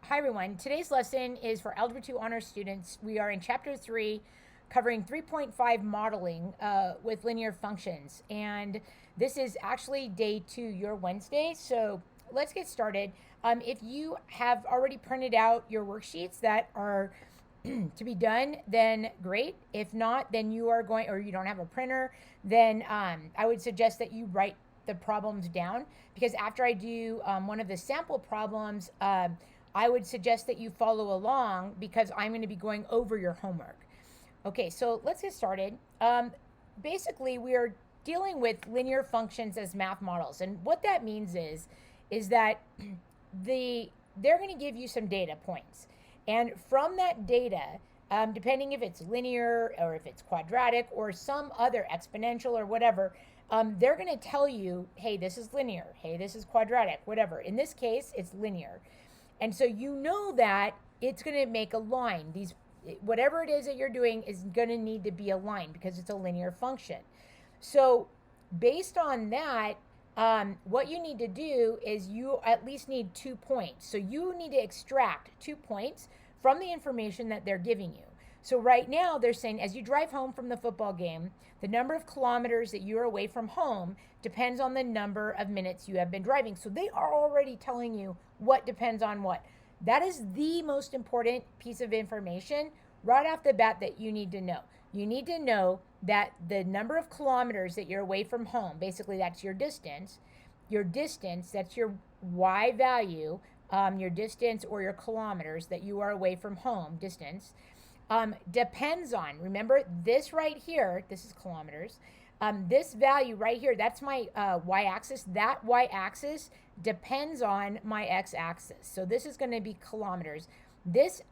Hi everyone. Today's lesson is for Algebra 2 honors students. We are in Chapter 3 covering 3.5 modeling with linear functions. And this is actually day 2, your Wednesday. So let's get started. If you have already printed out your worksheets that are to be done, then great. If not, then you are going, or you don't have a printer, then I would suggest that you write the problems down, because after I do one of the sample problems, I would suggest that you follow along because I'm going to be going over your homework. Okay, so let's get started. Basically, we are dealing with linear functions as math models, and what that means is that they're going to give you some data points, and from that data, depending if it's linear or if it's quadratic or some other exponential or whatever, they're going to tell you, hey, this is linear, hey, this is quadratic, whatever. In this case, it's linear. And so you know that it's going to make a line. Whatever it is that you're doing is going to need to be a line because it's a linear function. So based on that, what you need to do is you at least need 2 points. So you need to extract 2 points from the information that they're giving you. So right now they're saying as you drive home from the football game, the number of kilometers that you are away from home depends on the number of minutes you have been driving. So they are already telling you what depends on what. That is the most important piece of information right off the bat that you need to know. You need to know that the number of kilometers that you're away from home, basically that's your distance, that's your y value, your distance or your kilometers that you are away from home, distance, depends on, remember this right here, this is kilometers, this value right here, that's my y-axis. That y-axis depends on my x-axis. So this is going to be kilometers. This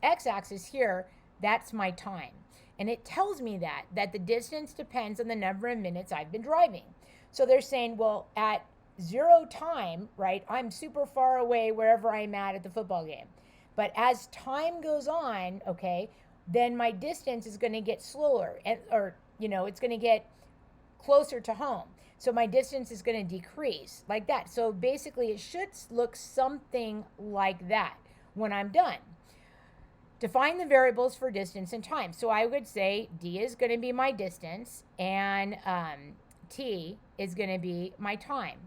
x-axis here, that's my time. And it tells me that the distance depends on the number of minutes I've been driving. So they're saying, well, at 0 time, right, I'm super far away wherever I'm at the football game. But as time goes on, okay, then my distance is going to get slower, it's going to get closer to home. So my distance is going to decrease like that. So basically it should look something like that when I'm done. Define the variables for distance and time. So I would say D is going to be my distance and T is going to be my time.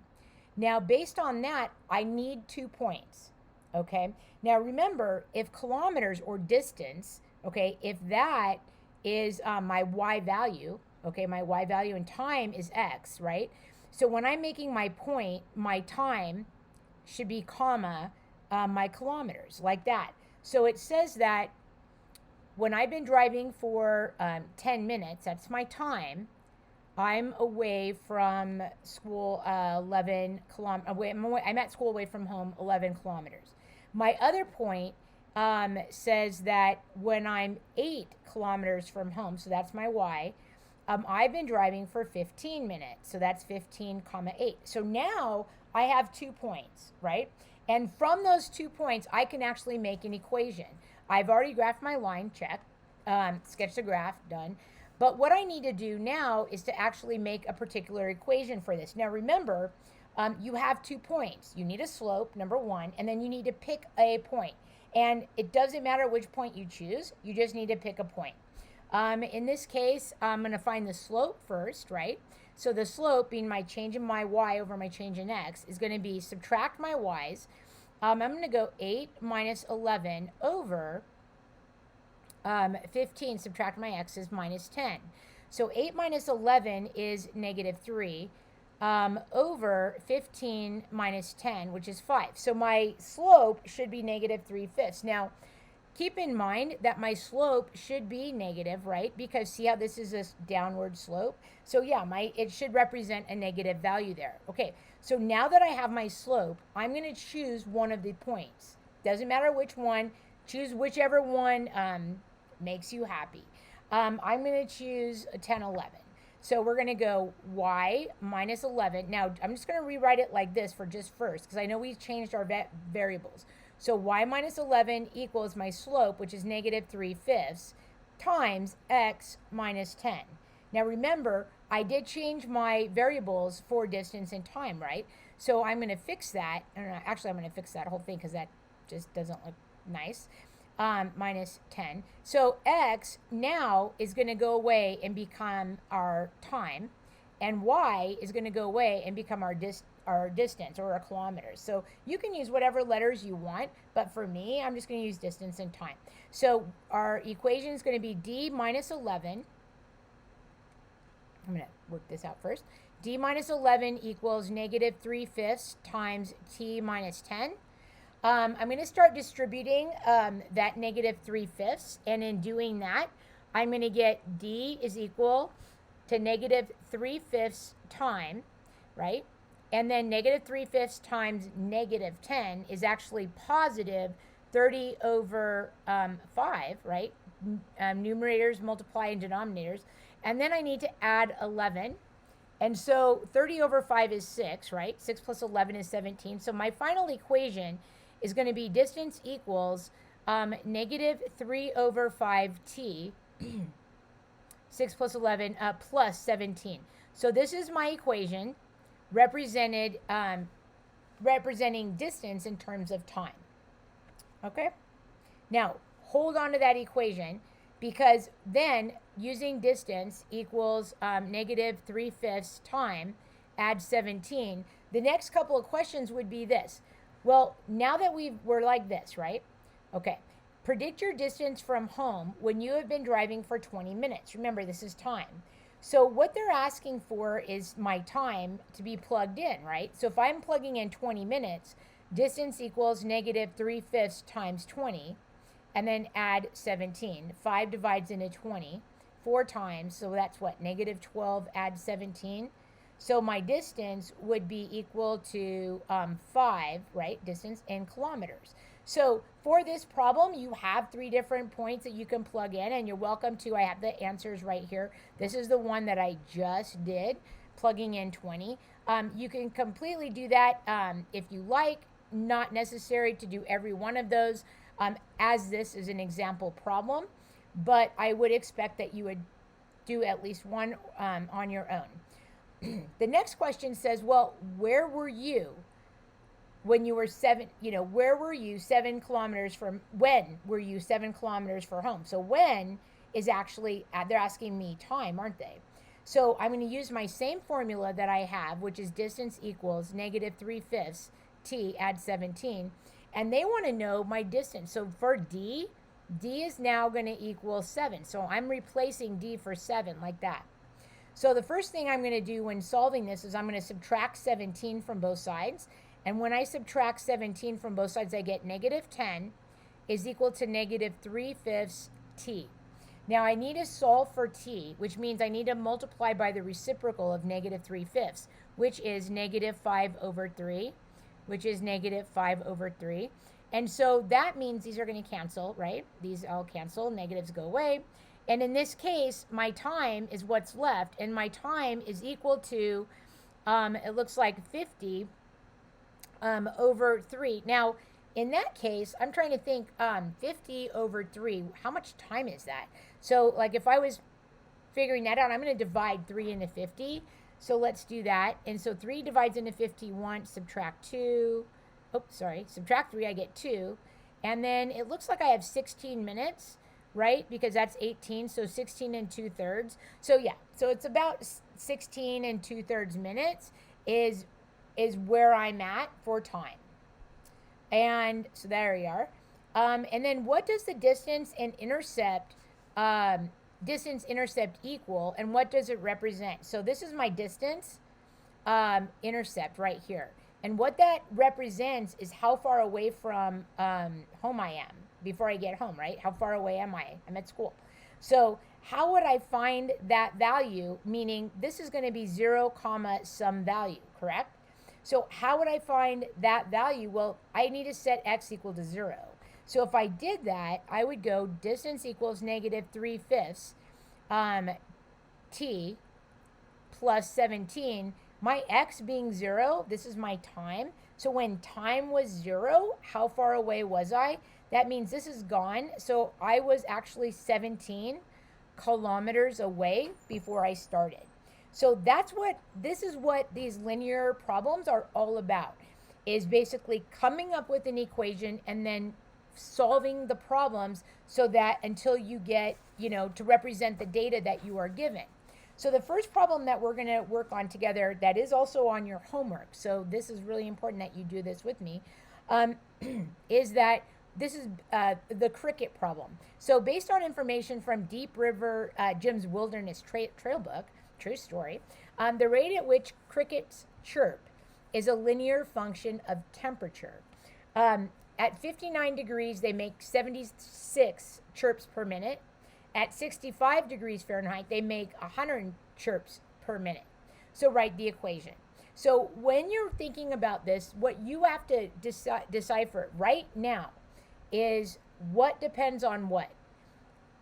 Now, based on that, I need 2 points. Okay. Now, remember, if kilometers or distance, okay, if that is my y value, okay, my y value and time is x, right? So when I'm making my point, my time should be comma my kilometers, like that. So it says that when I've been driving for 10 minutes, that's my time. I'm away from school 11 kilometers. I'm at school away from home 11 kilometers. My other point says that when I'm 8 kilometers from home, so that's my y, I've been driving for 15 minutes. So that's 15 comma 8. So now I have 2 points, right? And from those 2 points, I can actually make an equation. I've already graphed my line, check. Sketch the graph, done. But what I need to do now is to actually make a particular equation for this. Now remember, you have 2 points. You need a slope, number 1, and then you need to pick a point. And it doesn't matter which point you choose, you just need to pick a point. In this case, I'm going to find the slope first, right? So the slope, being my change in my y over my change in x, is going to be subtract my y's. I'm going to go 8 minus 11 over 15, subtract my x's, minus 10. So 8 minus 11 is negative 3 over 15 minus 10, which is 5. So my slope should be negative 3/5. Now, keep in mind that my slope should be negative, right? Because see how this is a downward slope? So yeah, it should represent a negative value there. Okay, so now that I have my slope, I'm going to choose one of the points. Doesn't matter which one. Choose whichever one makes you happy. I'm going to choose 10, 11. So we're going to go y minus 11. Now, I'm just going to rewrite it like this for just first, because I know we've changed our variables. So y minus 11 equals my slope, which is negative 3/5, times x minus 10. Now remember, I did change my variables for distance and time, right? So I'm going to fix that. Actually, I'm going to fix that whole thing because that just doesn't look nice. Minus 10. So x now is going to go away and become our time, and y is going to go away and become our distance, or our kilometers. So you can use whatever letters you want, but for me, I'm just going to use distance and time. So our equation is going to be d minus 11. I'm going to work this out first. D minus 11 equals negative 3/5 times t minus 10. I'm going to start distributing that negative 3/5, and in doing that, I'm going to get D is equal to negative 3/5 time, right? And then negative 3/5 times negative 10 is actually positive 30 over 5, right? Numerators multiply in denominators. And then I need to add 11. And so 30 over 5 is 6, right? 6 plus 11 is 17. So my final equation is going to be distance equals negative 3 over 5t, 6 plus 11, plus 17. So this is my equation representing distance in terms of time. Okay? Now, hold on to that equation, because then using distance equals negative 3/5 time, add 17, the next couple of questions would be this. Well, now that we're like this, right? Okay. Predict your distance from home when you have been driving for 20 minutes. Remember, this is time. So what they're asking for is my time to be plugged in, right? So if I'm plugging in 20 minutes, distance equals negative 3/5 times 20, and then add 17. 5 divides into 20 4 times, so that's what? Negative 12, add 17. So my distance would be equal to 5, right? Distance in kilometers. So for this problem, you have 3 different points that you can plug in, and you're welcome to. I have the answers right here. This is the one that I just did, plugging in 20. You can completely do that if you like. Not necessary to do every one of those, as this is an example problem, but I would expect that you would do at least one on your own. The next question says, well, where were you when you were where were you 7 kilometers from, when were you 7 kilometers from home? So when is actually, they're asking me time, aren't they? So I'm going to use my same formula that I have, which is distance equals negative 3/5 t, add 17. And they want to know my distance. So for D is now going to equal 7. So I'm replacing D for 7 like that. So the first thing I'm going to do when solving this is I'm going to subtract 17 from both sides. And when I subtract 17 from both sides, I get negative 10 is equal to negative 3/5 t. Now I need to solve for t, which means I need to multiply by the reciprocal of negative 3/5, which is negative 5 over 3, which is negative 5 over 3. And so that means these are going to cancel, right? These all cancel, negatives go away. And in this case, my time is what's left, and my time is equal to, it looks like 50 over 3. Now, in that case, I'm trying to think, 50 over 3, how much time is that? So, like, if I was figuring that out, I'm going to divide 3 into 50. So let's do that. And so 3 divides into 51, subtract 2. Oh, sorry, subtract 3, I get 2. And then it looks like I have 16 minutes, right? Because that's 18, so 16 and 2/3. So yeah, so it's about 16 and 2/3 minutes is where I'm at for time. And so there we are. And then what does the distance and intercept equal, and what does it represent? So this is my distance intercept right here. And what that represents is how far away from home I am before I get home, right? How far away am I? I'm at school. So how would I find that value? Meaning this is going to be 0, some value, correct? So how would I find that value? Well, I need to set x equal to 0. So if I did that, I would go distance equals negative 3/5 t plus 17. My x being 0, this is my time. So when time was 0, how far away was I? That means this is gone. So I was actually 17 kilometers away before I started. So this is what these linear problems are all about. is basically coming up with an equation and then solving the problems so that until you get, to represent the data that you are given. So the first problem that we're going to work on together, that is also on your homework, so this is really important that you do this with me, is that this is the cricket problem. So based on information from Deep River Jim's Wilderness Trail book, true story, the rate at which crickets chirp is a linear function of temperature. At 59 degrees, they make 76 chirps per minute. At 65 degrees Fahrenheit, they make 100 chirps per minute. So write the equation. So when you're thinking about this, what you have to decipher right now is what depends on what.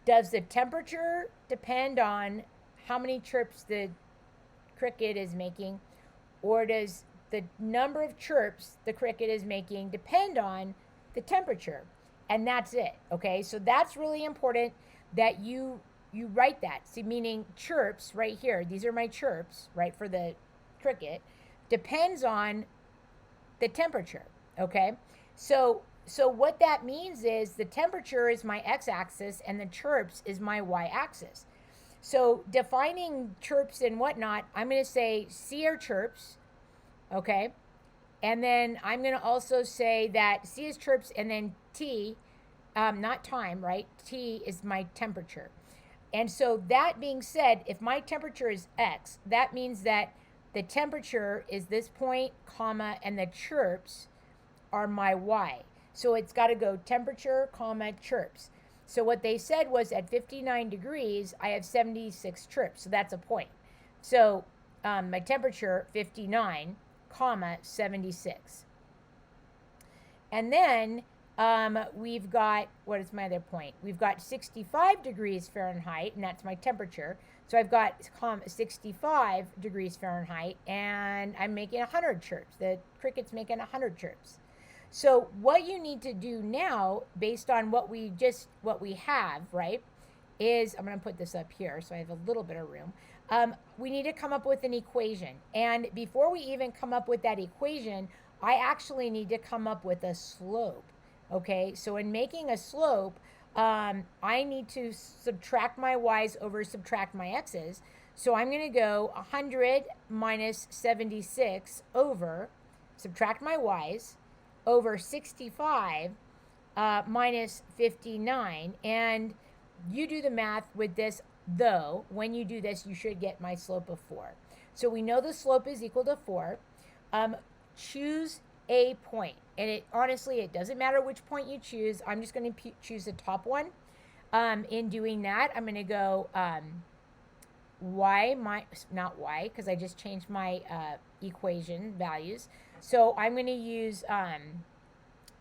Does the temperature depend on how many chirps the cricket is making, or does the number of chirps the cricket is making depend on the temperature? And that's it, okay? So that's really important that you write that. See, meaning chirps right here, these are my chirps, right, for the cricket, depends on the temperature, okay? So what that means is the temperature is my x-axis and the chirps is my y-axis. So defining chirps and whatnot, I'm going to say C are chirps, okay? And then I'm going to also say that C is chirps, and then T, not time, right? T is my temperature. And so that being said, if my temperature is X, that means that the temperature is this point, comma, and the chirps are my Y. So it's got to go temperature, comma, chirps. So what they said was at 59 degrees, I have 76 chirps. So that's a point. So my temperature, 59, comma, 76. And then we've got, what is my other point? We've got 65 degrees Fahrenheit, and that's my temperature. So I've got 65 degrees Fahrenheit, and I'm making 100 chirps. The cricket's making 100 chirps. So what you need to do now, based on what we have, right, is, I'm going to put this up here so I have a little bit of room. We need to come up with an equation. And before we even come up with that equation, I actually need to come up with a slope. Okay, so in making a slope, I need to subtract my y's over subtract my x's. So I'm going to go 100 minus 76 over, subtract my y's, over 65 minus 59. And you do the math with this, though. When you do this, you should get my slope of 4. So we know the slope is equal to 4. Choose a point. And it honestly, it doesn't matter which point you choose. I'm just going to choose the top one. In doing that, I'm going to go not y, because I just changed my equation values. So I'm going to use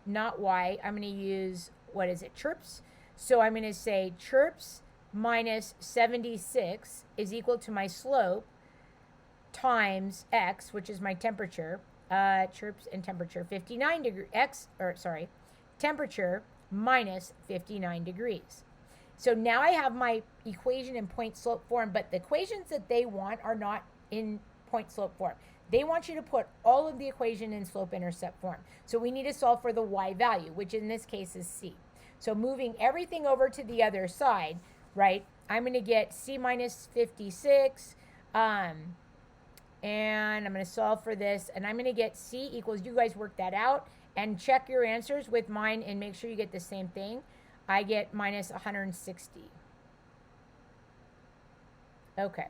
not y. I'm going to use, what is it, chirps. So I'm going to say chirps minus 76 is equal to my slope times x, which is my temperature. Chirps and temperature, 59 degree temperature minus 59 degrees. So now I have my equation in point slope form, but the equations that they want are not in point slope form. They want you to put all of the equation in slope intercept form. So we need to solve for the y value, which in this case is c. So moving everything over to the other side, right, I'm going to get c minus 56, and I'm going to solve for this, and I'm going to get c equals, you guys work that out, and check your answers with mine and make sure you get the same thing. I get minus 160. Okay,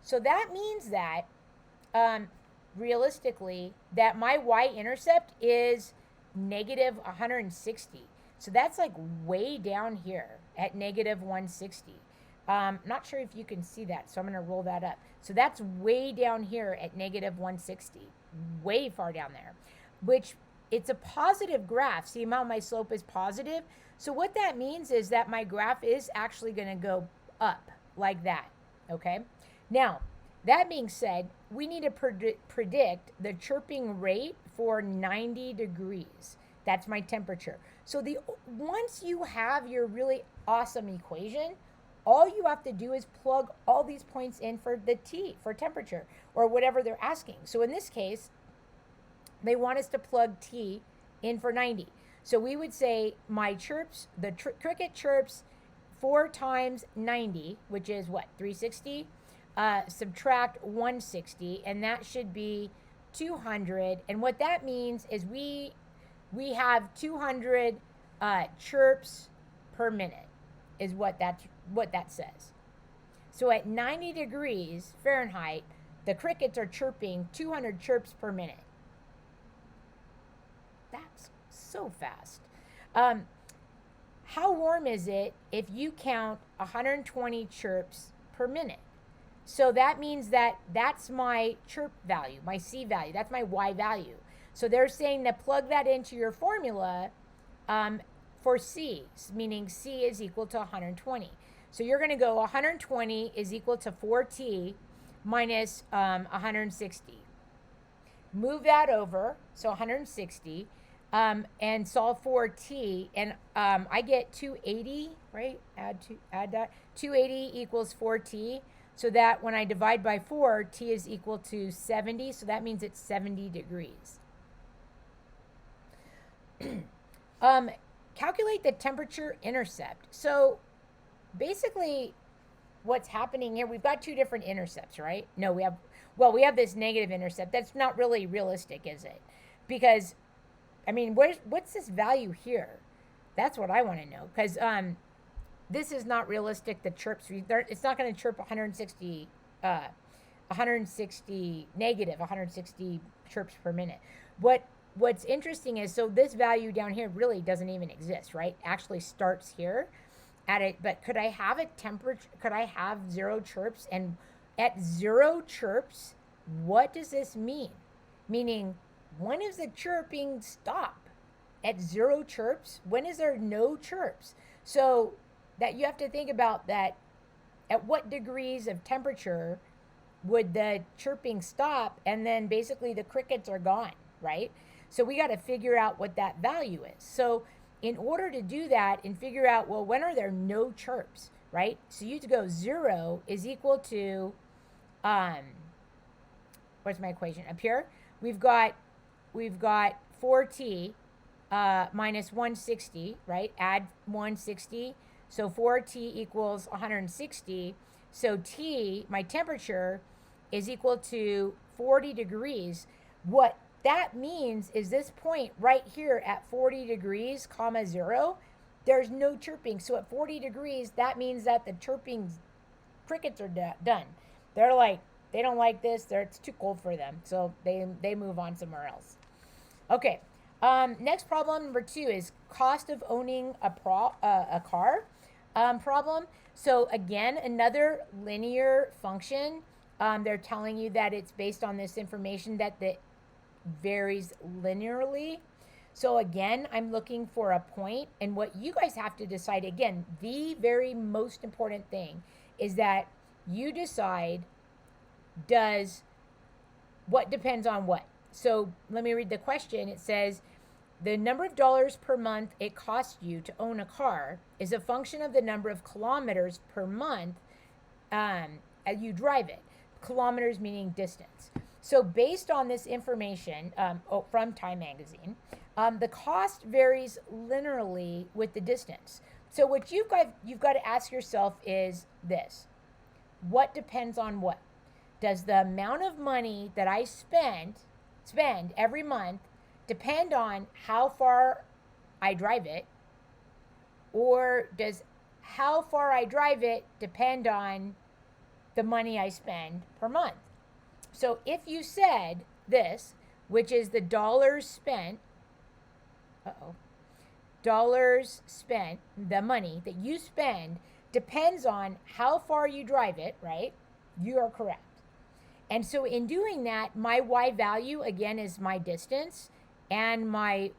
so that means that, realistically, that my y-intercept is negative 160. So that's like way down here at negative 160. Not sure if you can see that, so I'm going to roll that up. So that's way down here at negative 160, way far down there, which it's a positive graph. See how my slope is positive? So what that means is that my graph is actually going to go up like that, okay? Now, that being said, we need to predict the chirping rate for 90 degrees. That's my temperature. So once you have your really awesome equation, all you have to do is plug all these points in for the T, for temperature, or whatever they're asking. So in this case, they want us to plug T in for 90. So we would say my chirps, the cricket chirps 4 times 90, which is what, 360? Subtract 160, and that should be 200. And what that means is we have 200 chirps per minute, is what that says. So at 90 degrees Fahrenheit, the crickets are chirping 200 chirps per minute. That's so fast. How warm is it if you count 120 chirps per minute? So that means that that's my chirp value, my C value. That's my Y value. So they're saying to plug that into your formula for C, meaning C is equal to 120. So you're going to go 120 is equal to 4T minus 160. Move that over, so 160, and solve for T, and I get 280, right? Add that. 280 equals 4T, so that when I divide by 4, T is equal to 70, so that means it's 70 degrees. Calculate the temperature intercept. So basically what's happening here, we've got two different intercepts, right? No, we have this negative intercept. That's not really realistic, is it? Because, I mean, what's this value here? That's what I want to know. Because this is not realistic, the chirps. It's not going to chirp 160 negative 160 chirps per minute. What's interesting is, so this value down here really doesn't even exist, right? Actually starts here at it, but could I have a temperature, could I have 0 chirps? And at 0 chirps, what does this mean? Meaning, when does the chirping stop? At 0 chirps? When is there no chirps? So that you have to think about that, at what degrees of temperature would the chirping stop, and then basically the crickets are gone, right? So we got to figure out what that value is. So in order to do that and figure out, well, when are there no chirps, right? So you have to go 0 is equal to, what's my equation? Up here, we've got 4T minus 160, right? Add 160. So 4T equals 160. So T, my temperature, is equal to 40 degrees. What that means is this point right here at 40 degrees, comma 0, there's no chirping. So at 40 degrees, that means that the chirping crickets are done. They're like, they don't like this. It's too cold for them. So they move on somewhere else. Okay. Next problem number 2 is cost of owning a car problem. So again, another linear function. They're telling you that it's based on this information that varies linearly. So again, I'm looking for a point, and what you guys have to decide, again, the very most important thing is that you decide what depends on what. So let me read the question. It says, the number of dollars per month it costs you to own a car is a function of the number of kilometers per month as you drive it. Kilometers meaning distance. So based on this information from Time Magazine, the cost varies linearly with the distance. So what you've got to ask yourself is this: what depends on what? Does the amount of money that I spend every month depend on how far I drive it, or does how far I drive it depend on the money I spend per month? So if you said this, which is the dollars spent, the money that you spend depends on how far you drive it, right? You are correct. And so in doing that, my Y value, again, is my distance, and my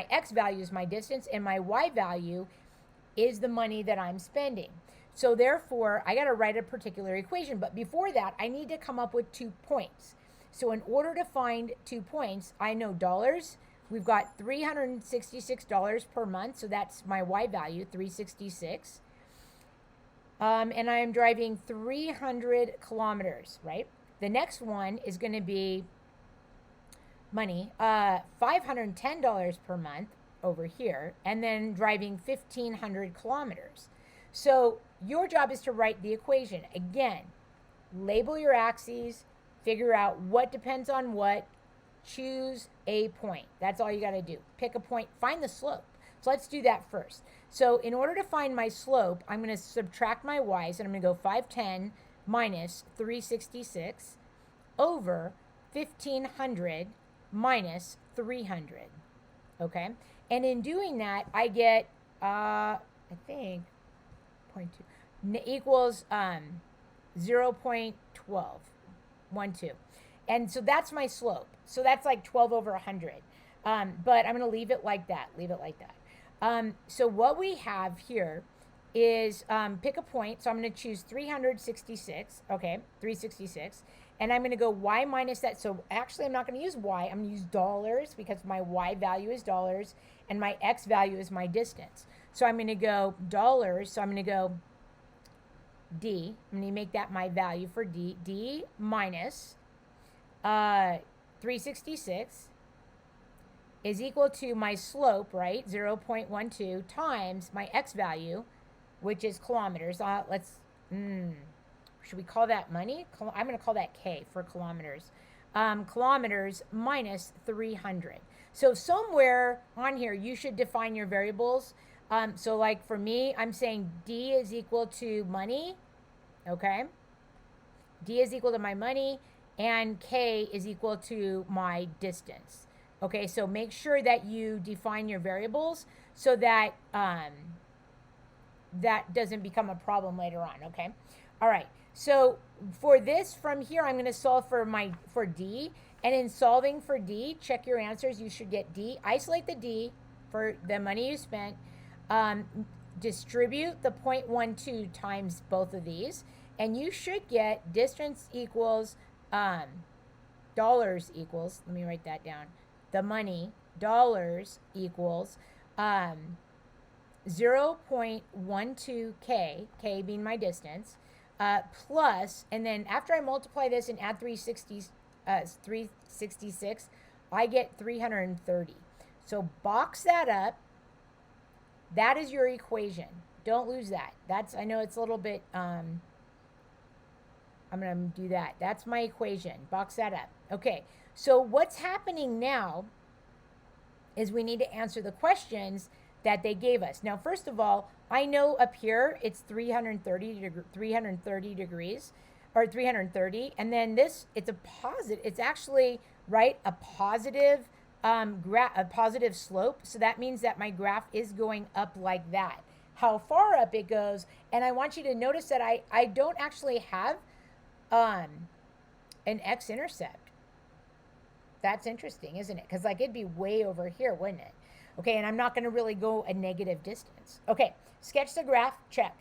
X value is my distance, and my Y value is the money that I'm spending. So therefore, I got to write a particular equation. But before that, I need to come up with 2 points. So in order to find 2 points, I know dollars. We've got $366 per month. So that's my Y value, 366. And I'm driving 300 kilometers, right? The next one is going to be money, $510 per month over here, and then driving 1,500 kilometers. So your job is to write the equation. Again, label your axes, figure out what depends on what, choose a point. That's all you got to do. Pick a point, find the slope. So let's do that first. So in order to find my slope, I'm going to subtract my y's, and I'm going to go 510 minus 366 over 1,500 minus 300. Okay? And in doing that, I get, I think, 0.2 equals 0.12, 1, 2. And so that's my slope. So that's like 12 over 100. But I'm going to leave it like that. Leave it like that. So what we have here is pick a point. So I'm going to choose 366. Okay, 366. And I'm going to go y minus that. So actually, I'm not going to use y. I'm going to use dollars because my y value is dollars and my x value is my distance. So I'm going to go dollars. So I'm going to go d. I'm going to make that my value for d. D minus 366 is equal to my slope, right? 0.12 times my x value, which is kilometers. Should we call that money? I'm going to call that K for kilometers. Kilometers minus 300. So somewhere on here, you should define your variables. So like for me, I'm saying D is equal to money. Okay. D is equal to my money, and K is equal to my distance. Okay, so make sure that you define your variables so that that doesn't become a problem later on, okay? All right, so for this from here, I'm going to solve for D. And in solving for D, check your answers. You should get D. Isolate the D for the money you spent. Distribute the 0.12 times both of these. And you should get distance equals, dollars equals, let me write that down. The money, dollars equals 0.12 K, K being my distance, plus, and then after I multiply this and add 366, I get 330. So box that up. That is your equation. Don't lose that. I know it's a little bit, I'm going to do that. That's my equation. Box that up. Okay. So what's happening now is we need to answer the questions that they gave us. Now, first of all, I know up here it's 330 degrees, or 330, and then this, it's a positive. It's actually, right, a positive slope. So that means that my graph is going up like that. How far up it goes, and I want you to notice that I don't actually have an x-intercept. That's interesting, isn't it? Because like it'd be way over here, wouldn't it? Okay, and I'm not going to really go a negative distance. Okay, sketch the graph, check.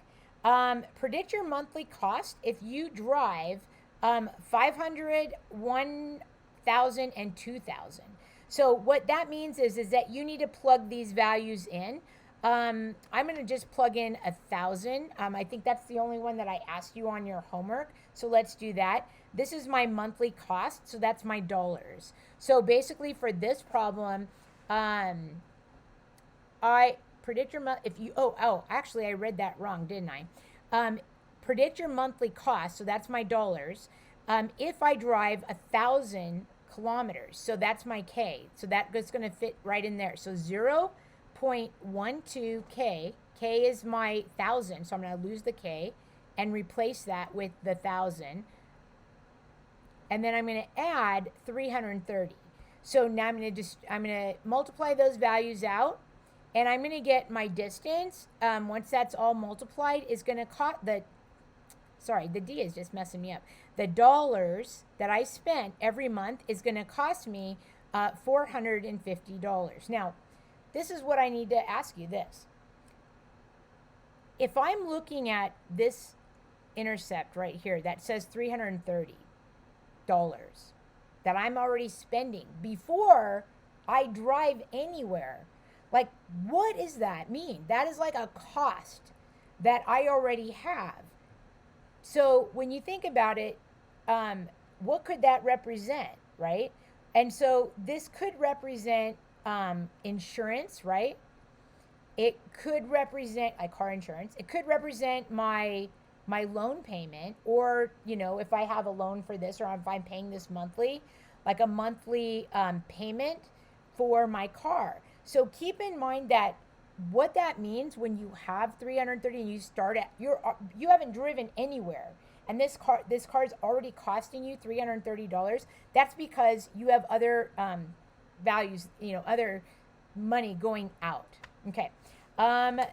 Predict your monthly cost if you drive 500, 1,000, and 2,000. So what that means is that you need to plug these values in. I'm going to just plug in 1,000. I think that's the only one that I asked you on your homework. So let's do that. This is my monthly cost, so that's my dollars. So basically for this problem, I predict your actually I read that wrong, didn't I? Predict your monthly cost, so that's my dollars. If I drive 1,000 kilometers, so that's my K. So that's going to fit right in there. So 0.12 K. K is my 1,000, so I'm going to lose the K and replace that with the 1,000. And then I'm going to add 330. So now I'm going to multiply those values out, and I'm going to get my distance. Once that's all multiplied, is going to cost the D is just messing me up. The dollars that I spent every month is going to cost me $450. Now, this is what I need to ask you this. If I'm looking at this intercept right here that says $330 that I'm already spending before I drive anywhere, like, what does that mean? That is like a cost that I already have. So when you think about it, what could that represent, right? And so this could represent insurance, right? It could represent like car insurance. It could represent my loan payment, or if I have a loan for this, or if I'm paying this monthly, like a monthly payment for my car. So keep in mind that what that means when you have 330 and you start at you haven't driven anywhere, and this car is already costing you $330. That's because you have other values, other money going out. Okay.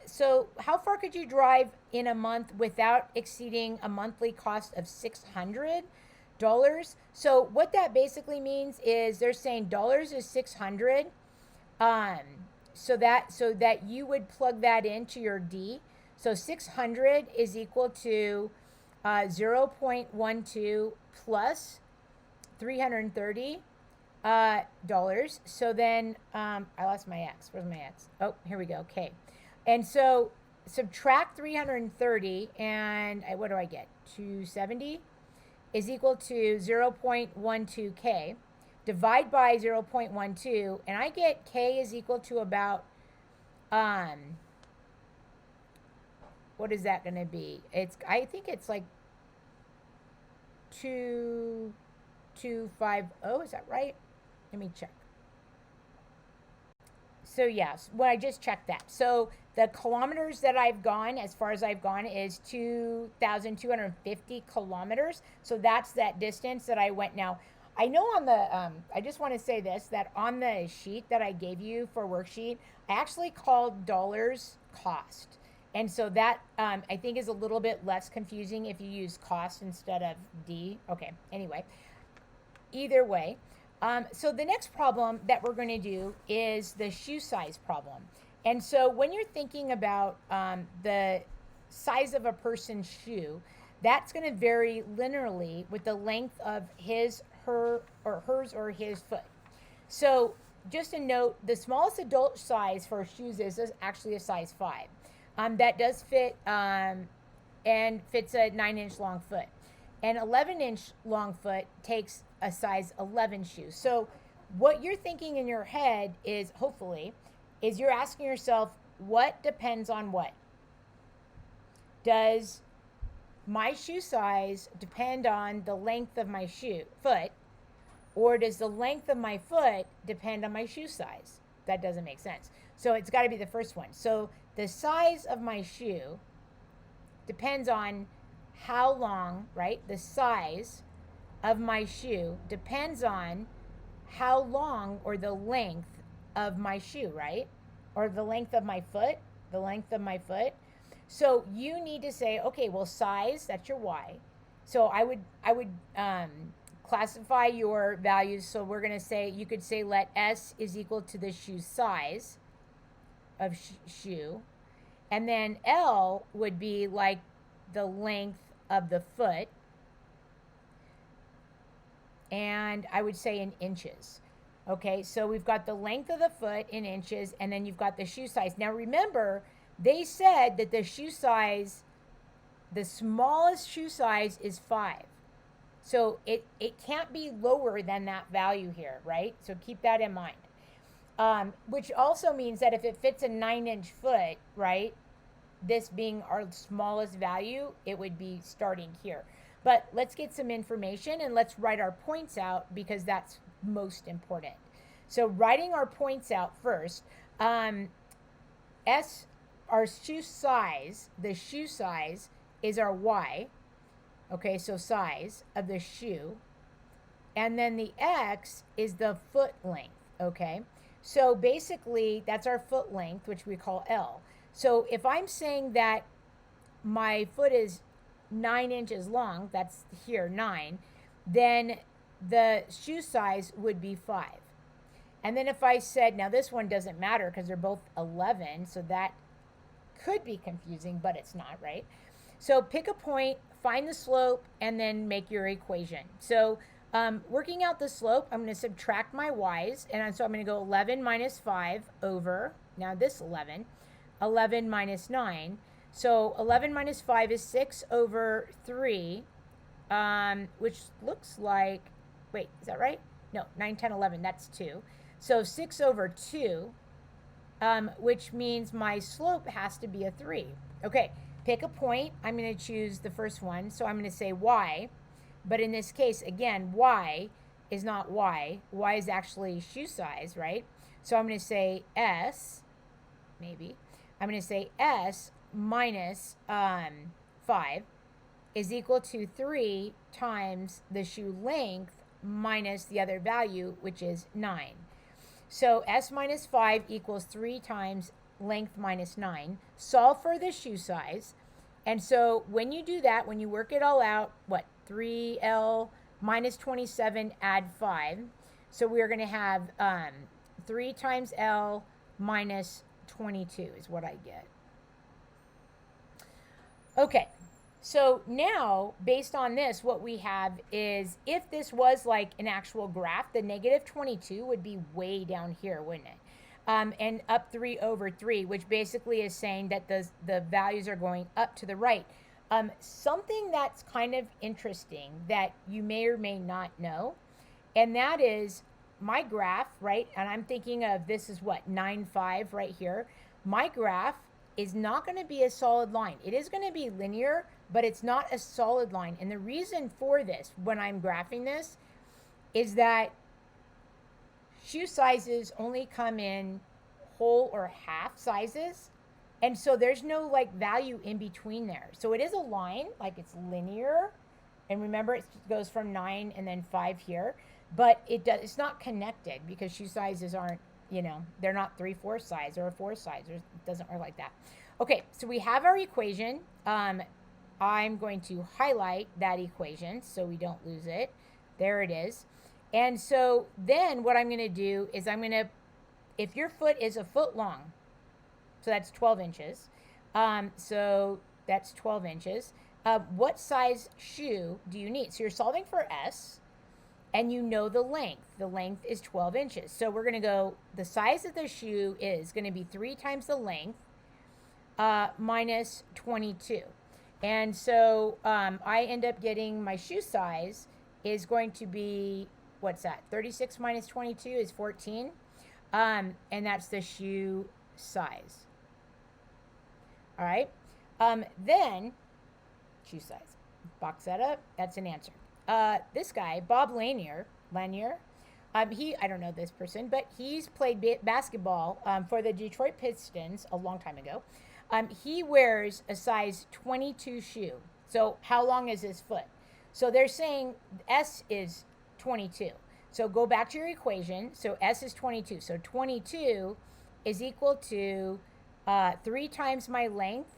So how far could you drive in a month without exceeding a monthly cost of $600? So what that basically means is they're saying dollars is 600. So that you would plug that into your D. So 600 is equal to 0.12 plus 330 dollars. So then I lost my X. Where's my X? Oh, here we go. Okay. And so subtract 330 and what do I get? 270 is equal to 0.12K. Divide by 0.12 and I get K is equal to about what is that going to be? I think it's like 2250. Is that right? Let me check. So yes, well, I just checked that. So the kilometers that I've gone, as far as I've gone, is 2,250 kilometers. So that's that distance that I went. Now, I know on the, I just want to say this, that on the sheet that I gave you for worksheet, I actually called dollars cost. And so that, I think, is a little bit less confusing if you use cost instead of D. Okay, anyway, either way. So the next problem that we're going to do is the shoe size problem. And so when you're thinking about the size of a person's shoe, that's going to vary linearly with the length of hers or his foot. So just a note, the smallest adult size for shoes is actually a size 5. That does fit and fits a 9-inch long foot. An 11-inch long foot takes a size 11 shoe. So what you're thinking in your head is, hopefully, is you're asking yourself, what depends on what? Does my shoe size depend on the length of my foot, or does the length of my foot depend on my shoe size? That doesn't make sense. So it's got to be the first one. So the size of my shoe depends on how long, right? The size of my shoe depends on how long or the length of my shoe, right? Or the length of my foot, So you need to say, okay, well, size, that's your Y. So I would classify your values. So we're going to say, you could say let S is equal to the shoe size of shoe. And then L would be like the length of the foot. And I would say in inches. Okay, so we've got the length of the foot in inches, and then you've got the shoe size. Now remember, they said that the shoe size, the smallest shoe size is 5. So it can't be lower than that value here, right? So keep that in mind. Which also means that if it fits a 9-inch foot, right, this being our smallest value, it would be starting here. But let's get some information and let's write our points out, because that's most important. So writing our points out first, S, our shoe size, the shoe size is our Y. Okay, so size of the shoe. And then the X is the foot length, okay? So basically, that's our foot length, which we call L. So if I'm saying that my foot is 9 inches long, that's here 9, then the shoe size would be 5. And then if I said, now this one doesn't matter because they're both 11, so that could be confusing, but it's not, right? So pick a point, find the slope, and then make your equation. So working out the slope, I'm going to subtract my y's, and so I'm going to go 11 minus 5 over, now this 11 minus 9. So 11 minus 5 is 6 over 3, which looks like, wait, is that right? No, 9, 10, 11, that's 2. So 6 over 2, which means my slope has to be a 3. Okay, pick a point. I'm going to choose the first one. So I'm going to say y. But in this case, again, y is not y. Y is actually shoe size, right? So I'm going to say s, maybe. I'm going to say s minus 5 is equal to 3 times the shoe length minus the other value, which is 9. So s minus 5 equals 3 times length minus 9. Solve for the shoe size. And so when you do that, when you work it all out, what? 3L minus 27, add 5. So we're going to have 3 times L minus 22 is what I get. Okay. So now, based on this, what we have is, if this was like an actual graph, the negative 22 would be way down here, wouldn't it? And up 3 over 3, which basically is saying that the values are going up to the right. Something that's kind of interesting that you may or may not know, and that is my graph, right? And I'm thinking of, this is what, 9, 5 right here. My graph is not going to be a solid line. It is going to be linear, but it's not a solid line. And the reason for this, when I'm graphing this, is that shoe sizes only come in whole or half sizes. And so there's no like value in between there. So it is a line, like it's linear. And remember, it goes from 9 and then 5 here. But it's not connected, because shoe sizes aren't, they're not 3/4 size or a 4 size. It doesn't work like that. Okay, so we have our equation. I'm going to highlight that equation so we don't lose it. There it is. And so then what I'm going to do is if your foot is a foot long, so that's 12 inches. So that's 12 inches. What size shoe do you need? So you're solving for S, and you know the length. The length is 12 inches. So we're going to go, the size of the shoe is going to be 3 times the length minus 22. And so I end up getting my shoe size is going to be, what's that? 36 minus 22 is 14. And that's the shoe size. All right. Then, shoe size. Box that up. That's an answer. This guy, Bob Lanier, I don't know this person, but he's played basketball for the Detroit Pistons a long time ago. He wears a size 22 shoe. So how long is his foot? So they're saying S is 22. So go back to your equation. So S is 22. So 22 is equal to 3 times my length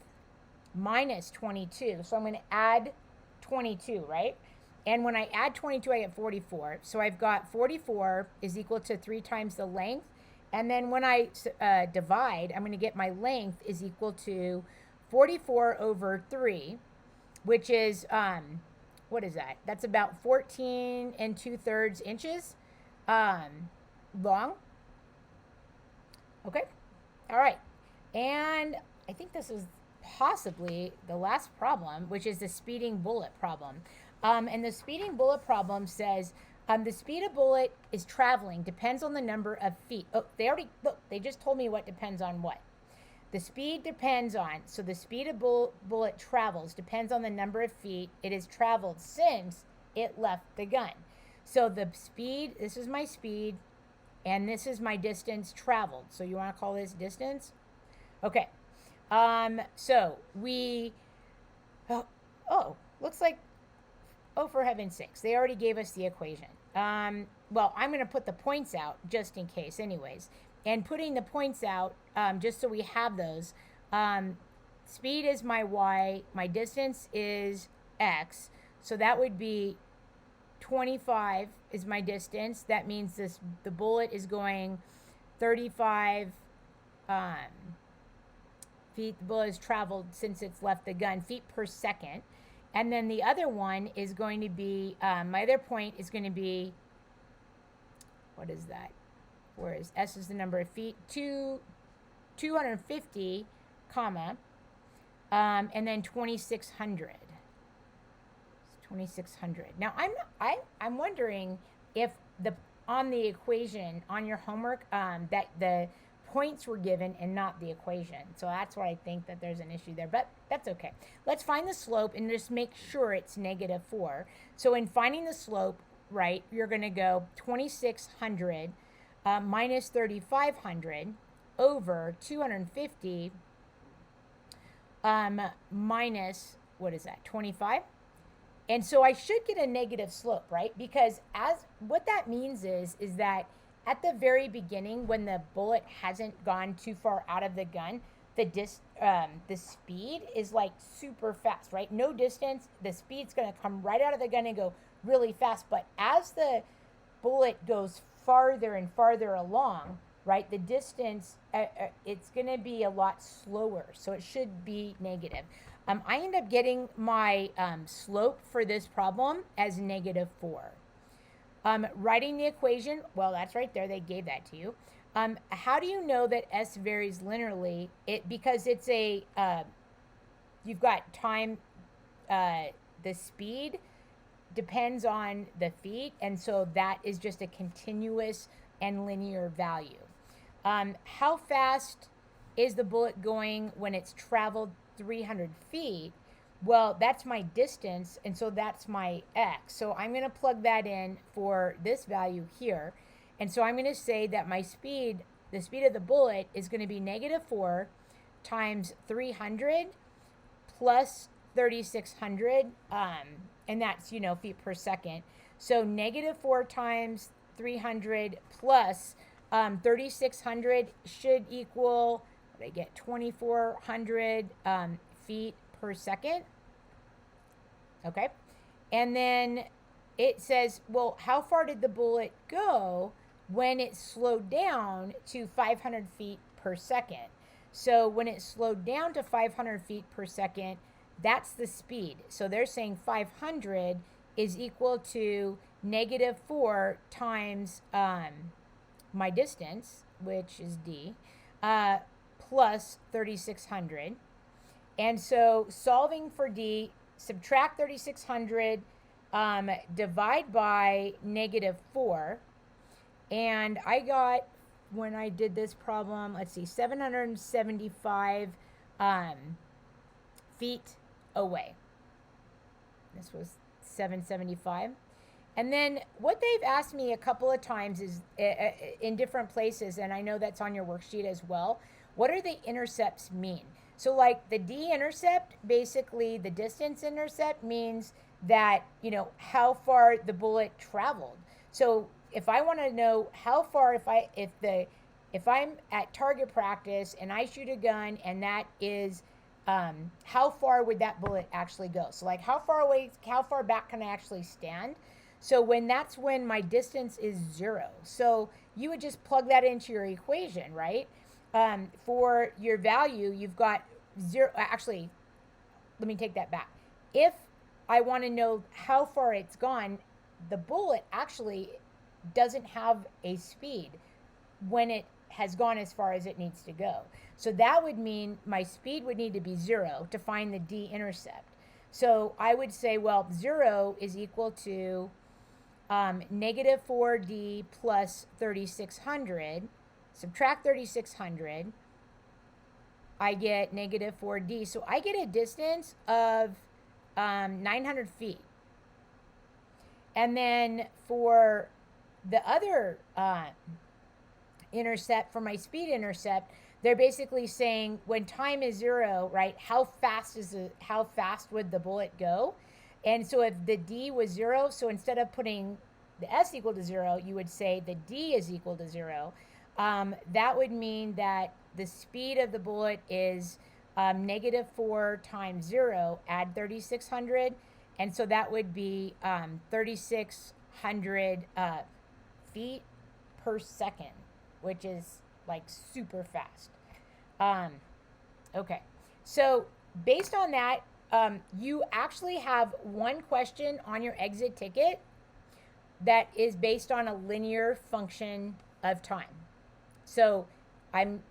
minus 22. So I'm going to add 22, right? And when I add 22, I get 44. So I've got 44 is equal to 3 times the length. And then when I divide, I'm going to get my length is equal to 44 over 3, which is, what is that? That's about 14 2/3 inches long. Okay. All right. And I think this is possibly the last problem, which is the speeding bullet problem. And the speeding bullet problem says, the speed a bullet is traveling depends on the number of feet. Oh, they just told me what depends on what. The speed depends on, so the speed a bullet travels depends on the number of feet it has traveled since it left the gun. So the speed, this is my speed, and this is my distance traveled. So you want to call this distance? Okay. So we, looks like, oh, for heaven's sakes, they already gave us the equation. Well, I'm going to put the points out just in case anyways. And putting the points out, just so we have those, speed is my y, my distance is x. So that would be 25 is my distance. That means the bullet is going 35 feet. The bullet has traveled since it's left the gun, feet per second. And then the other one is going to be, my other point is going to be, what is that? Whereas S is the number of feet, 250, comma, and then 2,600. 2,600. Now I'm wondering if on the equation on your homework that the points were given and not the equation. So that's why I think that there's an issue there, but that's okay. Let's find the slope and just make sure it's -4. So in finding the slope, right, you're going to go 2600 minus 3500 over 250 minus, what is that, 25? And so I should get a negative slope, right? Because as what that means is that at the very beginning, when the bullet hasn't gone too far out of the gun, the speed is like super fast, right? No distance, the speed's going to come right out of the gun and go really fast. But as the bullet goes farther and farther along, right, the distance, it's going to be a lot slower. So it should be negative. I end up getting my slope for this problem as -4. Writing the equation, well, that's right there. They gave that to you. How do you know that S varies linearly? Because it's you've got time, the speed depends on the feet, and so that is just a continuous and linear value. How fast is the bullet going when it's traveled 300 feet? Well, that's my distance, and so that's my x. So I'm going to plug that in for this value here. And so I'm going to say that my speed, the speed of the bullet, is going to be -4 times 300 plus 3600, and that's, feet per second. So -4 times 300 plus 3600 should equal, what did I get, 2400 feet per second. Okay. And then it says, well, how far did the bullet go when it slowed down to 500 feet per second? So when it slowed down to 500 feet per second, that's the speed. So they're saying 500 is equal to -4 times my distance, which is d, plus 3600. And so solving for d, subtract 3600, divide by -4, and I got, when I did this problem, let's see, 775 feet away. This was 775. And then what they've asked me a couple of times is in different places, and I know that's on your worksheet as well, what do the intercepts mean? So like the d-intercept, basically the distance intercept means that, how far the bullet traveled. So if I want to know how far, if I'm at target practice and I shoot a gun and that is, how far would that bullet actually go? So like how far back can I actually stand? So that's when my distance is 0. So you would just plug that into your equation, right? For your value, you've got 0. Actually, let me take that back. If I want to know how far it's gone, the bullet actually doesn't have a speed when it has gone as far as it needs to go. So that would mean my speed would need to be 0 to find the d-intercept. So I would say, well, 0 is equal to -4d plus 3600. Subtract 3600. I get -4d. So I get a distance of 900 feet. And then for the other intercept, for my speed intercept, they're basically saying when time is 0, right, how fast would the bullet go? And so if the d was 0, so instead of putting the s equal to 0, you would say the d is equal to 0. That would mean that the speed of the bullet is -4 times 0, add 3600, and so that would be 3600 feet per second, which is like super fast. Okay, so based on that, you actually have one question on your exit ticket that is based on a linear function of time. So I'm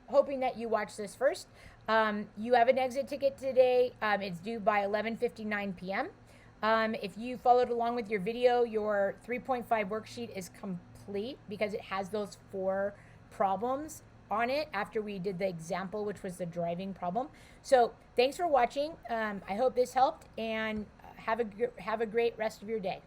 hoping that you watch this first. You have an exit ticket today. It's due by 11:59 p.m. If you followed along with your video, your 3.5 worksheet is complete. complete because it has those 4 problems on it after we did the example, which was the driving problem. So thanks for watching. I hope this helped, and have a great rest of your day.